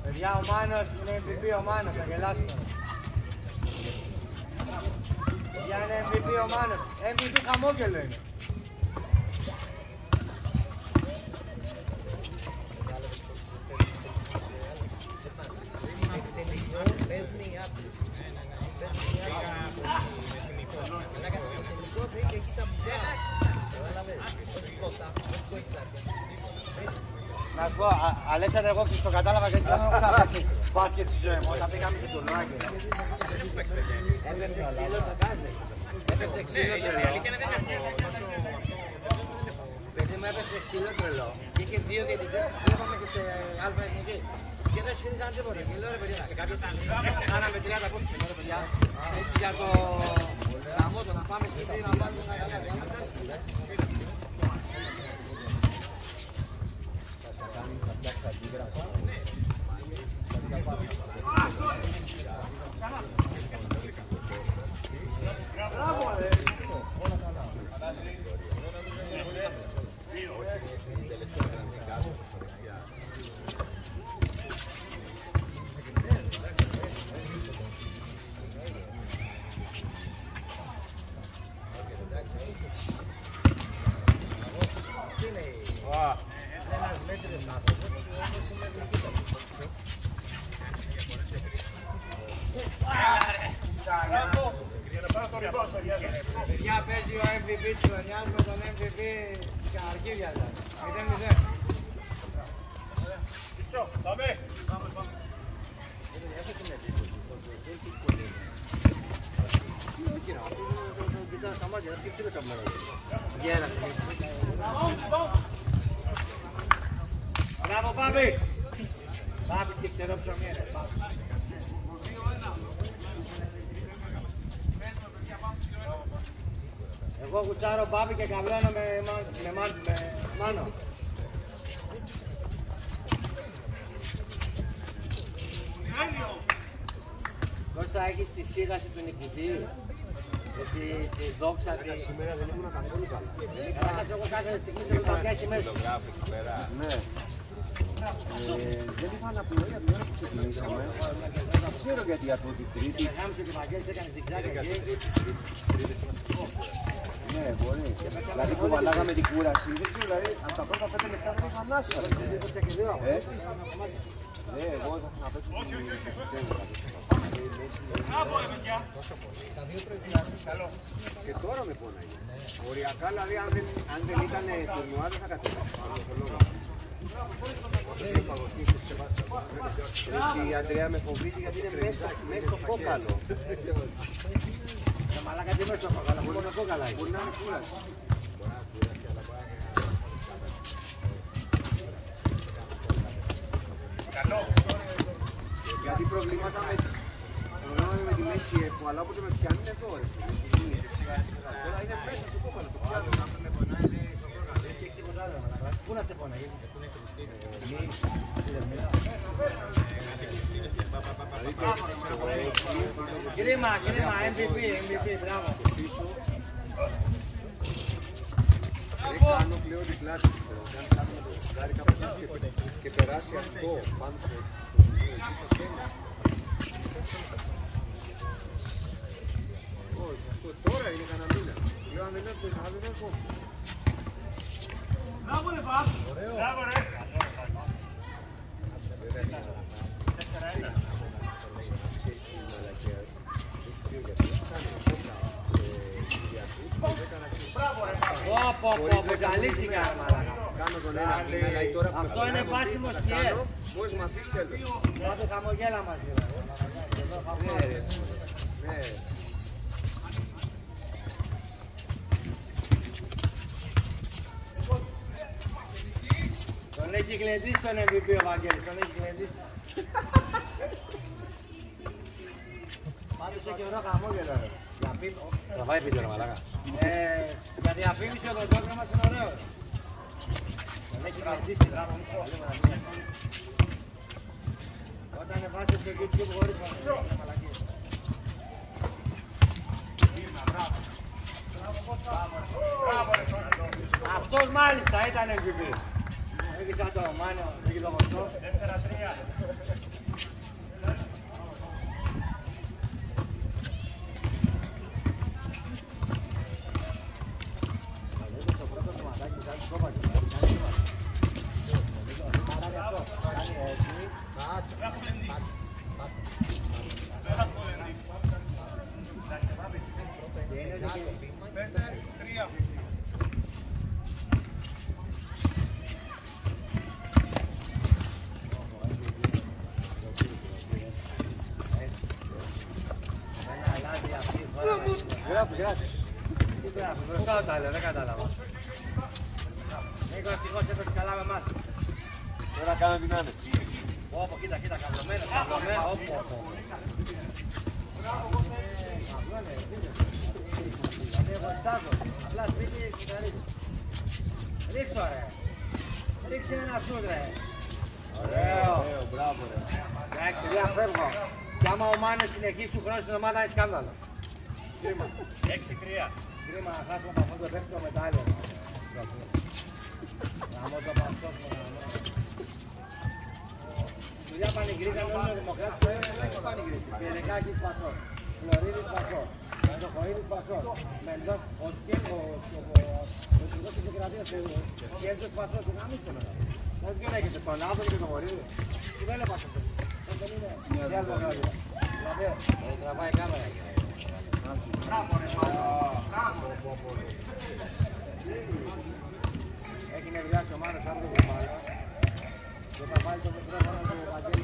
Παιδιά, ο Μάνος είναι MVP, ο Μάνος, θα γελάσουμε. Παιδιά, είναι MVP ο Μάνος. MVP χαμόγελο είναι. Να σου πω, Αλέξανδρε, εγώ το κατάλαβα γιατί δεν έχω ξαναπαίξει μπάσκετ στη ζωή μου, όταν πήγαμε στο τουρνουά και... Έπαιξε ξύλο το κάζε. Έπαιξε ξύλο τρελό. Παιδί μου έπαιξε ξύλο τρελό. Και είχε δύο διαιτητές που βλέπαμε και σε αλφα εθνική. Και δεν σφύρισαν τίποτα. Και λέω ρε παιδιά, σε κάποια στιγμή κάναμε 30 πόντους. Λέω ρε παιδιά, έτσι για το γαμότο να πάμε σπίτι να βάλουμε ένα καλά. Παιδιά, παίζει ο MVP της χρονιάς με τον MVP και αρχίδια δηλαδή. 0-0. Πάμε! Έχω την εντύπωση ότι δεν έχει πολύ. Όχι να, το κοιτάω στα μάτια, δεν ψήλω σαν μέρα. Γέρασε. Μπράβο Πάπη! Πάπης και ξερό ψωμί ρε. Εγώ κουτσάρω Πάπη και καβλώνω με Μάνο. Κώστα, έχεις τη σίγαση του νικητή, τη δόξα τη... Σήμερα δεν ήμουν καθόλου καλά. Κάτσε εγώ κάθε στιγμή σε λογαριάσει μέσα. Ναι. Δεν είχα να πληρώ για την ώρα που ξεκινήσαμε. Δεν ξέρω γιατί από την Τρίτη. Γάμισε τη Βαγγέλης, έκανε ζυγζάκια και... Ναι, μπορεί. Δηλαδή που βαλάγαμε την κούραση, δεν ξέρω, δηλαδή από τα πρώτα 5 λεπτά δεν είχα ανάσα. Ναι, εγώ θα να παίξω την και τώρα με πόναγε. Οριακά, δηλαδή αν δεν ήταν τουρνουά δεν θα κατέβαινα. Η Αντρέα με φοβίζει γιατί είναι μέσα στο κόκαλο. Τα μαλάκα τι μέσα στο κόκαλο, μόνο κόκαλα. Μπορεί να είναι κούραση. Γιατί προβλήματα με τη μέση έχω, αλλά όπως με πιάνει είναι εδώ. Τώρα είναι μέσα στο κόκαλο, το πιάνω. Πού να σε πονάει, γιατί σε πούνε Κρίμα, MVP, μπράβο. Δεν κάνω πλέον την πλάτη του, αν κάνουμε το σιγάρι κάπως και περάσει αυτό πάνω στο σχέδιο. Όχι, αυτό τώρα είναι κανένα μήνα. Λέω αν δεν έχω. Μπράβο ρε Παπ! Μπράβο ρε! Αποκαλύφθηκα ρε μαλάκα. Κάνω τον ένα δηλαδή τώρα που αυτό είναι βάσιμο σκιέ. Πώς μ' αφήσεις τέλος. Πάτε χαμογέλα μαζί. Ναι. γλεντήσει τον MVP ο Βαγγέλης, τον έχει γλεντήσει. Πάντως έχει ωραίο χαμόγελο ρε. Τραβάει βίντεο ρε μαλάκα. Για διαφήμιση ο δοντόκρος μας είναι ωραίος. Τον έχει γλεντήσει, μπράβο μου. Όταν βάζεις στο YouTube χωρίς μαλακίες. Αυτός μάλιστα ήταν MVP. Έχει σαν το Μάνιο, έχει το Μοστό. 4-3. Μπροστά τα λέω, δεν κατάλαβα. Νίκο, ευτυχώς έπαιξε καλά με εμάς. Τώρα κάνω την άνεση. Όπο, κοίτα, καυλωμένο, όπο. Απλά σπίτι κυβερνήσει. Ρίξω ρε. Ρίξε ένα σούτ ρε. Ωραίο, μπράβο ρε. Εντάξει, διαφεύγω. Κι άμα ο Μάνος συνεχίσει του χρόνου στην ομάδα είναι σκάνδαλο. Κρίμα. 6-3. Κρίμα να χάσουμε από αυτό το δεύτερο μετάλλιο. Γαμώ το παστό μου. Δουλειά πανηγυρίκαμε όλοι οι δημοκράτες που έχουν έχει πανηγυρίκη. Πυρεκάκης Πασό, Φλωρίδης Πασό, Μεντοχοίδης Πασό, Μεντός, ο Υπουργός της Επικρατείας του Κέντρος Πασό, τι γαμίστε μετά. Πώς ποιον έχετε, τον Άδωνη και τον Βορύδη. Τι δεν είναι Πασό. Δεν είναι διαλογάδια. Δηλαδή, τραβάει κάμερα. Μπράβο ρε Μάνο. Έχει νευριάσει ο Μάνος από το κουμπάλα. Και θα βάλει το μικρόφωνο του Βαγγέλη.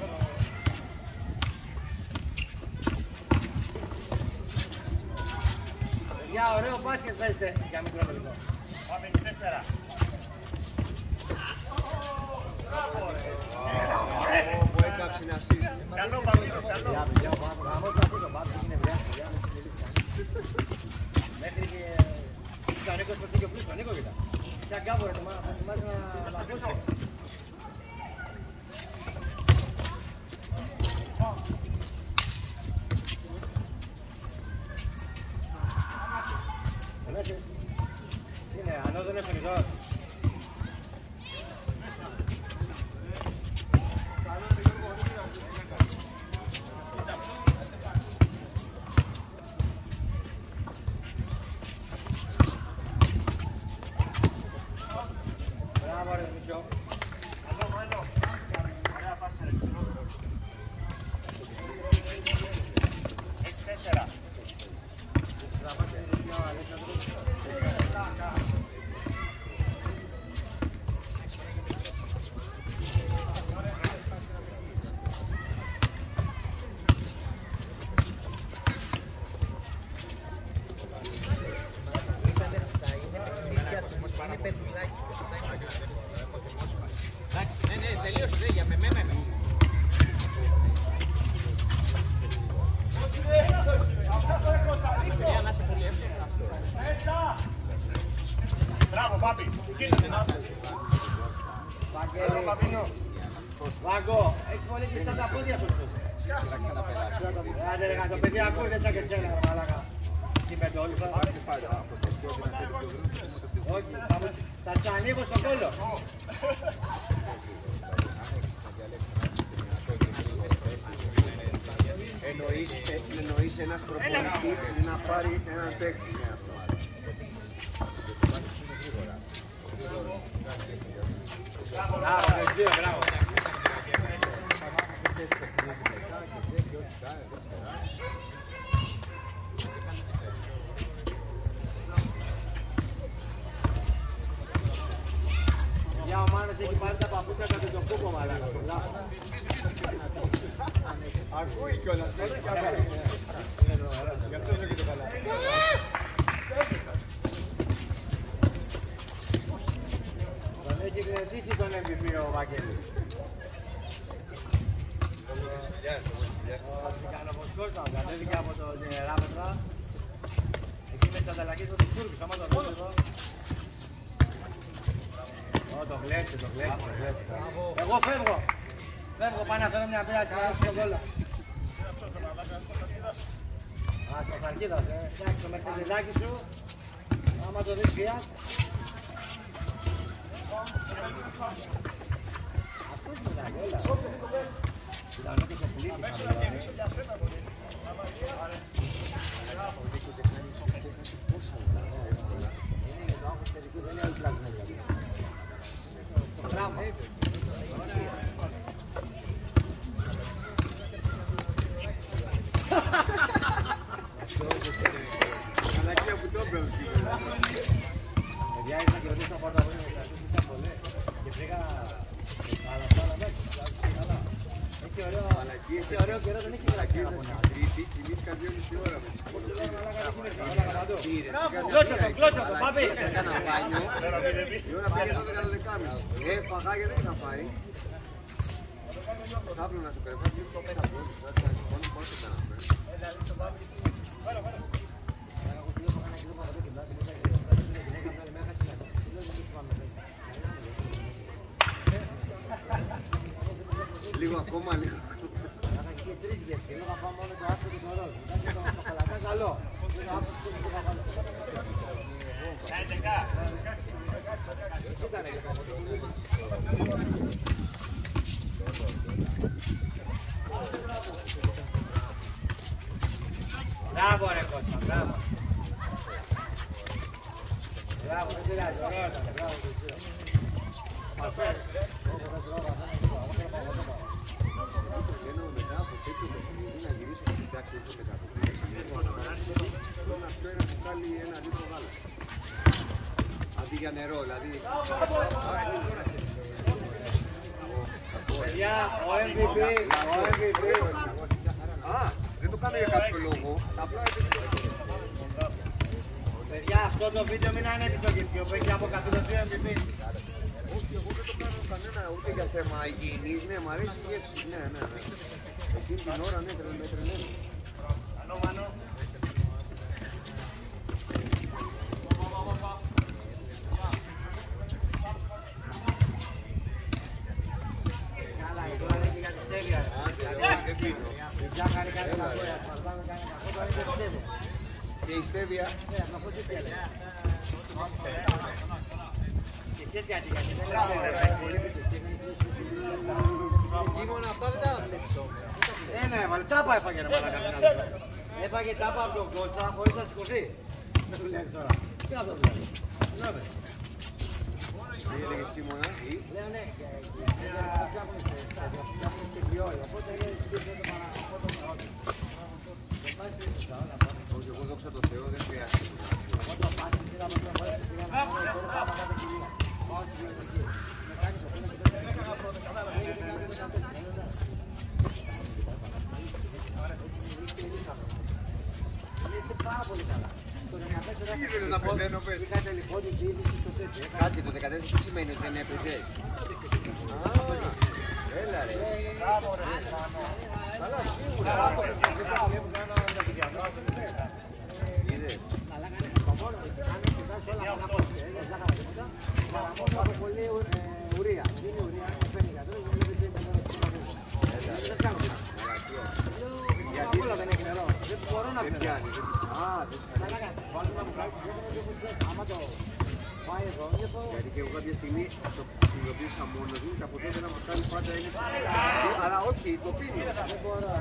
Για ωραίο μπάσκετ παίζετε για μικρό τελικό. Πάμε 4. Που έκαψε να σύσει. Καλό Παπίτο, καλό. Γαμώς να πει το μπάσκετ είναι νευριάσει. Μέχρι και ο Νίκος πως είχε πλούς, ο Νίκο κοίτα. Σαν κάμπο ρε, θα θυμάσαι να ακούσει. Είναι, ανώδυνε φρυδός. Μπράβο ρε Μισό. Καλό Μάνο. Ωραία πάσα ρε. 6-4. Ναι, τελείωσε, για με. Μπράβο Πάπη. Κύριε να. Βάγκο, έχεις πολύ κλειστά τα πόδια σου. Άντε ρε το παιδί ακούει δεν σαν και εσένα ρε μαλάκα. Τι πέντε όλοι θα όχι, θα τους ανοίγω στον κόλλο. Εννοείς ένας προπονητής να πάρει έναν παίκτη. Μπράβο. Για ο Μάνος έχει πάρει τα παπούτσια κατά τον κούκο μαλάκα. Ακούει κιόλας. Γι' αυτό είναι και το καλά. Τον έχει κρατήσει τον MVP ο Βαγγέλης. Ο Κανοποσκός κατέβηκε από το Ράπετρα. Εκεί με τις ανταλλαγές με τους Τούρκους, άμα το δω εδώ. Το βλέπει. Εγώ φεύγω. Πάω να φέρω μια πέρα και να στο γκόλ. Στο Σαρκίδας, εντάξει, το μερτελιδάκι σου. Άμα το δεις πια. Αυτός μιλάει, έλα. Κοιτάω και το πουλήσει. Δεν είναι άλλη πλάσμα. Μπράβο. Μαλακία που το έπαιρνε. Παιδιά, ήρθα και ρωτήσα πρώτα από είναι κρατήσαν πολλές και πήγα αλλά καλά. Έχει ωραίο καιρό, δεν έχει γελάξει από να Τρίτη, κινήθηκα 2,5 ώρα. Κλώσσα το, πάμε! Έκανα μπάνιο, η ώρα πήγε 12:30. Έφαγα και δεν είχα πάει. Σάπλωνα στο κρεβάτι, το πέρα πρώτος, θα σηκώνω πώς το κάναμε. Λίγο ακόμα, λίγο. Και τρεις γεύσεις, και θα πάω μόνο το άσπρο και το ροζ. Το χαλακά καλό. Εσύ ήταν και μπράβο ρε Κώστα, μπράβο. Μπράβο, δεν πειράζει, ωραίο ήταν, μπράβο. Βγαίνω μετά από τέτοιο παιχνίδι να γυρίσω και κοιτάξω όσο μεταπολίτες. Αυτό είναι να βγάλει ένα λίτρο γάλα. Αντί για νερό, δηλαδή. Παιδιά, ο MVP. Α, δεν το κάνω για κάποιο λόγο. Απλά επειδή το έχω. Παιδιά, αυτό το βίντεο μην ανέβει στο YouTube, έχει αποκαθιδωθεί ο MVP. Όχι, εγώ δεν το κάνω κανένα ούτε για θέμα υγιεινής. Ναι, μ' αρέσει η γεύση. Ναι. Εκείνη την ώρα, ναι, τρελαίνει. Μανώ. Καλά, τώρα λέει και για τη στέβια. Δεν πίνω. Παιδιά, κάνει κάτι κακό, μας πάμε κάνει κακό, τώρα είναι τη στέβια. Και η στέβια. Ναι, να πω τι θέλει. Και τέτοια αντίγια, και δεν είναι Κίμωνα, αυτά δεν τα βλέπεις όμως. Ναι, έβαλε, τάπα έφαγε ρε μαλάκα. Έφαγε τάπα από τον Κώστα χωρίς να σηκωθεί. Δεν του λες τώρα. Τι να το βλέπεις. Τι έλεγες Κίμωνα, ή. Λέω ναι, και φτιάχνουν και κρυόλι, οπότε είναι το παραπάνω. Όχι, εγώ δόξα τω Θεώ δεν χρειάζεται. Εγώ το πάθη πήραμε μια φορά και πήγαμε να κάνουμε τώρα πάμε κάθε κυρία. Είστε πάρα πολύ καλά. Το 14 Τι ήθελες να πεθαίνω, πες. είχατε λοιπόν την διοίκηση στο τέτοιο. Κάτσε, το 14 τι σημαίνει ότι δεν έπαιζε. Έλα ρε. Καλά, σίγουρα. Είδες. Αλλά κάνει το μόνο, αν κοιτάς όλα αυτά που δεν θα κάνουμε τίποτα, παρά μόνο από πολύ ουρία. Δεν είναι ουρία, είναι 50 γιατρός, δεν είναι 50 δεν κάνω τίποτα. Γιατί όλα δεν έχει νερό, δεν μπορώ να Δεν πιάνει. Α, δεν πιάνω. Βάζω να μου κάνει, άμα το πάει εδώ, γιατί και εγώ κάποια στιγμή το συνειδητοποίησα μόνος μου και από τότε να μας κάνει πάντα είναι αλλά όχι, το πίνει. δεν μπορώ να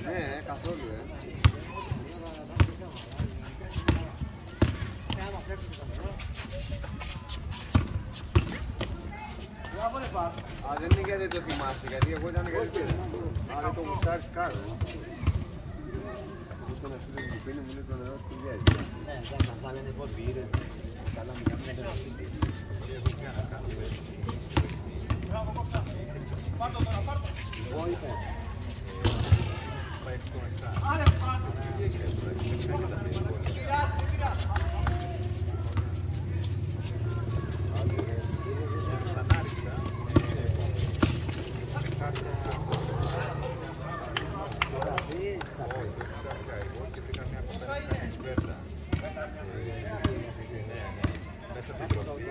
Ναι, καθόλου, άμα φεύγει το νερό. Μπράβο ρε Παπ. Α, δεν είναι γιατί δεν το θυμάσαι, γιατί εγώ ήταν γιατί α, δεν το γουστάρεις κάτω. Εγώ στον αυτήν που πίνει μου είναι το νερό στην γέλη. Ναι, εντάξει, αυτά λένε πως πήρε. Καλά μου κάνουν ένα σπίτι. Εγώ είπα. Ξάφηκα εγώ και βρήκα μια κοπέλα στην κουβέρτα. Μέσα από την τροφή.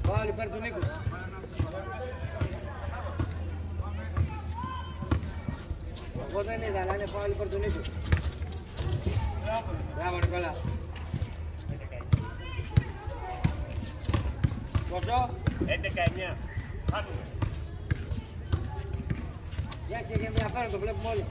Φάουλ υπέρ του Νίκου. Εγώ δεν είδα, αλλά είναι φάουλ υπέρ του Νίκου. Μπράβο Νικόλα. Πόσο? 11-9. Χάνουμε. Φτιάξε και ενδιαφέρον, το βλέπουμε όλοι.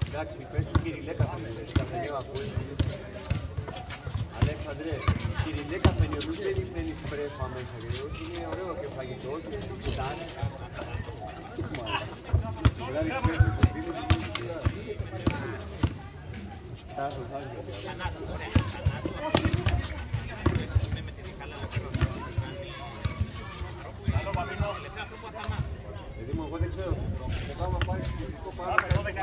Εντάξει, πες του Κυριλέ καφενείο ακούει. Αλέξανδρε, Κυριλέ καφενείο δεν σημαίνει πρέφα μέσα και όχι είναι ωραίο και φαγητό και κοιτάνε. Δηλαδή πες του φίλου του Τάσο, παιδί μου, εγώ δεν ξέρω. Θα πάμε πάλι στο φυσικό παράδειγμα. Εγώ 19.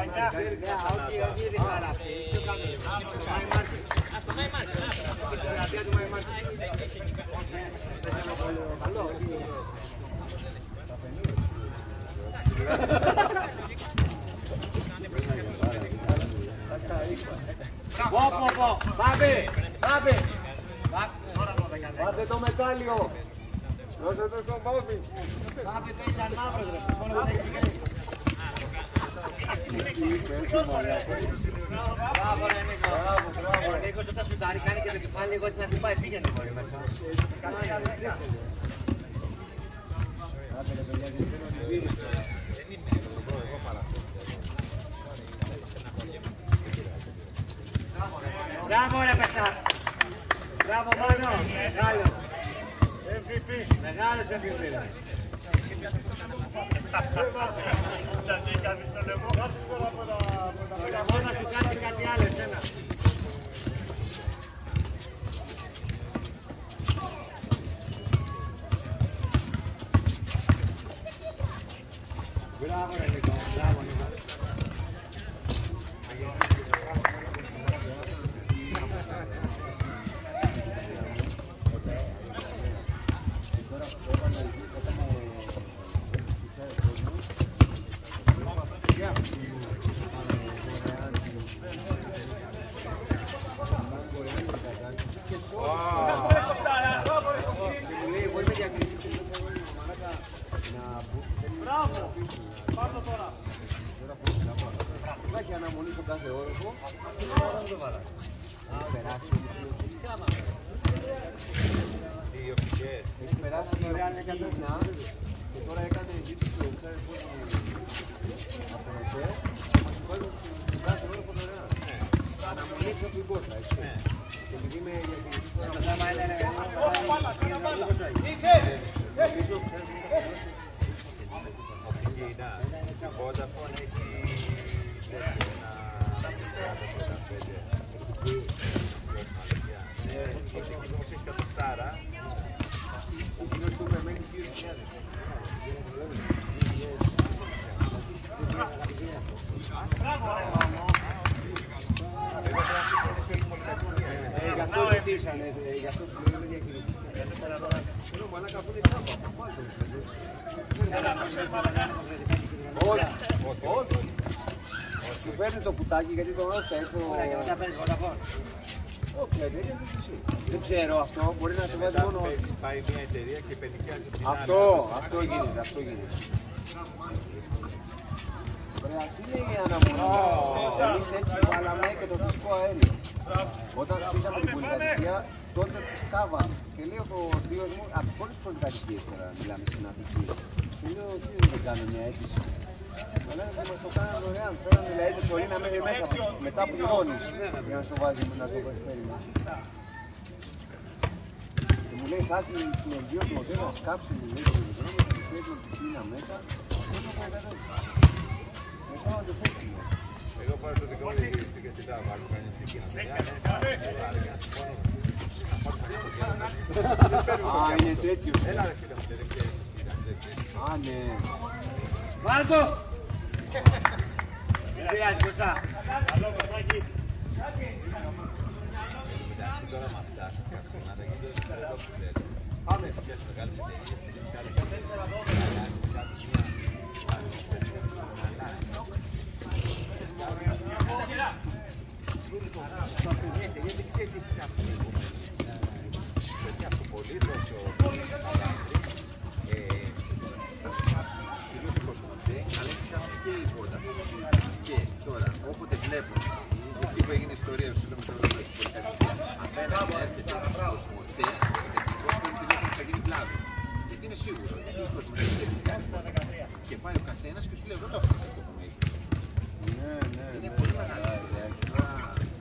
Πάτε το μετάλλιο. Δώσε το στον Πάπη. Πάπη παίζει σαν μαύρος ρε. Μόνο δεν έχεις κάνει. Μπράβο ρε Νίκο. Ο Νίκος όταν σουτάρει κάνει και το κεφάλι λίγο έτσι να την πάει. Πήγαινε πολύ μέσα. Μπράβο ρε παιχτά. Μπράβο Μάνο. Μεγάλος. MVP. Μεγάλος MVP. Σας είχα δει στο λαιμό. Το λαιμό να σου κάνει κάτι άλλο εσένα. Μπράβο ρε Νίκο. Μπράβο Νίκο. Υπάρχει αναμονή στον κάθε όροφο. Οι οπτικές. Έχει περάσει η Κίνα και τώρα έκανε ζήτηση ο ξέρεις από το ΕΤΕ και μας βάλουν στον κάθε όροφο δωρεάν. Αναμονή στο την πόρτα, έτσι. Και επειδή είμαι για την γυρίσανε, γι' αυτό σου λέω είναι διακηρυκτικά. Θέλω μου, αλλά καθόλου είναι τάπα. Όχι. Σου παίρνει το κουτάκι γιατί τον ρώτησα. Ωραία, και μετά παίρνεις Vodafone. Όχι, εταιρεία δεν εσύ. Δεν ξέρω αυτό, μπορεί να σε βάζει μόνο. Πάει μια εταιρεία και πενικιάζει την άλλη. Αυτό γίνεται. Ωραία, αυτή είναι η αναμονή. Εμείς έτσι βάλαμε και το φυσικό αέριο. Όταν στήσαμε την πολυκατοικία, τότε σκάβαμε. Και λέει ο θείος μου, από πολλές πολυκατοικίες τώρα μιλάμε στην Αττική. Και λέω, τι δεν κάνω μια αίτηση. Μου λένε ότι μας το κάνανε δωρεάν. Φέρανε δηλαδή το σωλήνα μέχρι μέσα, μετά πληρώνεις για να στο βάζει να το προσφέρει. Και μου λέει, θα έχει την εργείο του ΟΤΕ να σκάψει μου λέει το δρόμο και φέρνει την πίνα μέσα. Εγώ πάω στο δικό μου και την τάβα, άλλο κάνει την Κίνα. Α, είναι τέτοιο. Έλα ρε φίλε μου, δεν ξέρεις εσύ. Α, ναι. Βάλτο! Δεν πειράζει, Κωστά. Καλό κομμάκι. Εντάξει, τώρα με αυτά σας καψονάτα και το εδώ που λέτε. Πάμε σε ποιες μεγάλες εταιρείες, δεν ξέρει τι θα πει. Αυτό πολύ τόσο αλλά έχει κάνει και η πόρτα. Και τώρα, όποτε βλέπω, αυτή που έγινε η ιστορία του Σιλομητρόλου της πολυκατοικίας, απέναντι έρχεται ο Κοσμοτέ, ο τηλέφωνο θα γίνει κλάδο. Γιατί είναι σίγουρο, γιατί ο Κοσμοτέ δεν ξέρει τι κάνει. Και πάει ο καθένας και σου λέει, εγώ το έχω αυτό που μου έχει. Είναι πολύ μεγάλη.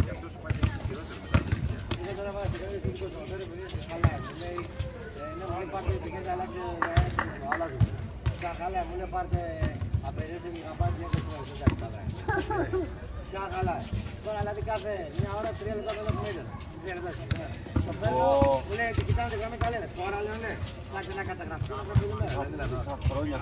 Γι' αυτό σου πάει και χειρότερο με τα τέτοια. Είναι τώρα πάρα πολύ καλή του Κοσμοτέ, επειδή είναι χαλά. Μου λέει, ναι, μου λέει πάρτε πηγαίνετε αλλάξει το άλλαζο. Στα χαλά, μου λέει πάρτε απεριότι γιγαμπάιτ για 20 φορές, δεν τα καλά. Ποια καλά. Τώρα δηλαδή κάθε μια ώρα 3 λεπτά το μήνυμα. Το παίρνω, μου λέει και κοιτάνε τη γραμμή καλή. Τώρα λέω ναι, φτιάξτε ένα καταγραφικό να προφυλούμε. Δηλαδή, χρόνια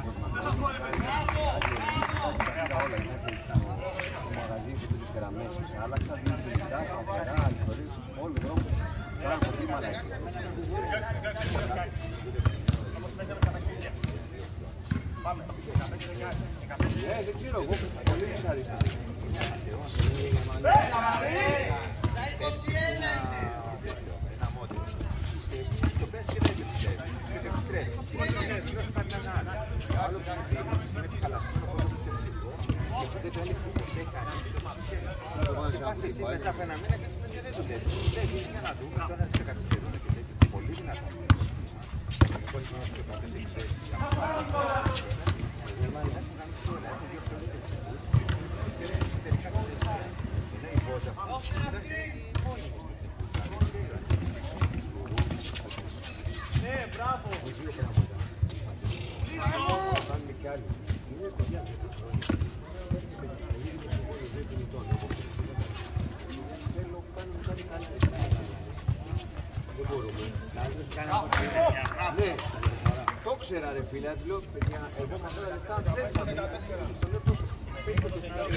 στο μαγαζί και τις γραμμές της άλλαξα, διευθυντικά, σταθερά, αληθωρείς, όλο τον δρόμο. Τώρα από τι μαλάκι. Πάμε. Δεν ξέρω, εγώ πολύ δυσαρεστή. Ένα μόντιο. Το πες και δεν επιτρέπει. Και το επιτρέπει. Άλλο κάνει είναι χαλαστό, το πιστέψει. Και δεν το έλεγξε ποτέ κανείς. Το πας εσύ μετά από ένα μήνα και δεν το λέει. Δεν γίνει για να δούμε, τώρα σε καθυστερούν και τέτοιο. Πολύ δυνατό. Πώς να σου το κάνεις έχει θέση. Ναι, μπράβο. Δεν μπορούμε. Ναι, το ξέρα ρε φίλε, του λέω παιδιά, εγώ με αυτά τα λεπτά δεν θα μιλάω. Το λέω τόσο, πείτε το σιγάρι.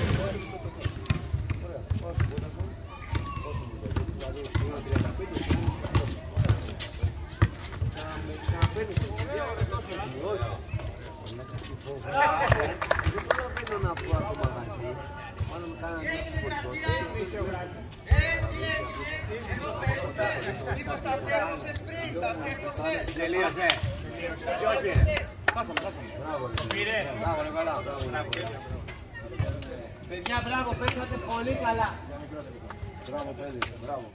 Ωραία, πάω στην Vodafone, πάω στην Vodafone, δηλαδή είναι 35, ξαναπαίρνεις το video, δεν τόσο σημειώσει. Δεν προλαβαίνω να πω από το μαγαζί, μάλλον με κάνανε τόσο φορτό. Μήπως τα τσέρκωσες πριν, τα τσέρκωσες. Τελείωσε. Ποιος πήρε. Πάσαμε. Μπράβο. Πήρε. Μπράβο, καλά. Παιδιά, μπράβο, παίξατε πολύ καλά. Μπράβο, παιδί. Μπράβο.